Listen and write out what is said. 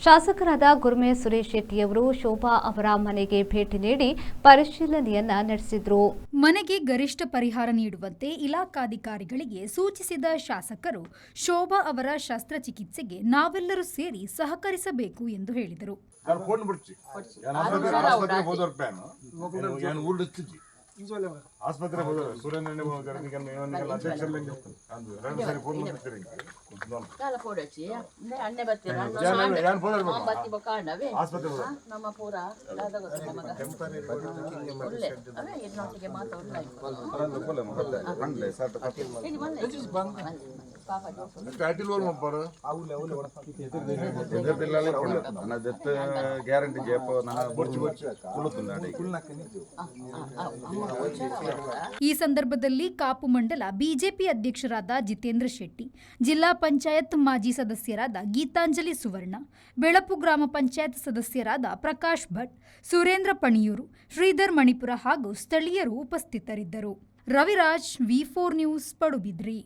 ಶಾಸಕರಾದ ಗುರ್ಮೆ ಸುರೇಶ್ ಶೆಟ್ಟಿಯವರು ಶೋಭಾ ಅವರ ಮನೆಗೆ ಭೇಟಿ ನೀಡಿ ಪರಿಶೀಲನೆಯನ್ನ ನಡೆಸಿದರು. ಮನೆಗೆ ಗರಿಷ್ಠ ಪರಿಹಾರ ನೀಡುವಂತೆ ಇಲಾಖಾಧಿಕಾರಿಗಳಿಗೆ ಸೂಚಿಸಿದ ಶಾಸಕರು ಶೋಭಾ ಅವರ ಶಸ್ತ್ರಚಿಕಿತ್ಸೆಗೆ ನಾವೆಲ್ಲರೂ ಸೇರಿ ಸಹಕರಿಸಬೇಕು ಎಂದು ಹೇಳಿದರು. ಆಸ್ಪತ್ರೆ ಸುರೇಂದ್ರ గ్యారంటీ ಈ ಸಂದರ್ಭದಲ್ಲಿ ಕಾಪು ಮಂಡಲ ಬಿಜೆಪಿ ಅಧ್ಯಕ್ಷರಾದ ಜಿತೇಂದ್ರ ಶೆಟ್ಟಿ, ಜಿಲ್ಲಾ ಪಂಚಾಯತ್ ಮಾಜಿ ಸದಸ್ಯರಾದ ಗೀತಾಂಜಲಿ ಸುವರ್ಣ, ಬೆಳಪು ಗ್ರಾಮ ಪಂಚಾಯತ್ ಸದಸ್ಯರಾದ ಪ್ರಕಾಶ್ ಭಟ್, ಸುರೇಂದ್ರ ಪಣಿಯೂರು, ಶ್ರೀಧರ್ ಮಣಿಪುರ ಹಾಗೂ ಸ್ಥಳೀಯರು ಉಪಸ್ಥಿತರಿದ್ದರು. ರವಿರಾಜ್, ವಿ4 ನ್ಯೂಸ್, ಪಡುಬಿದ್ರಿ.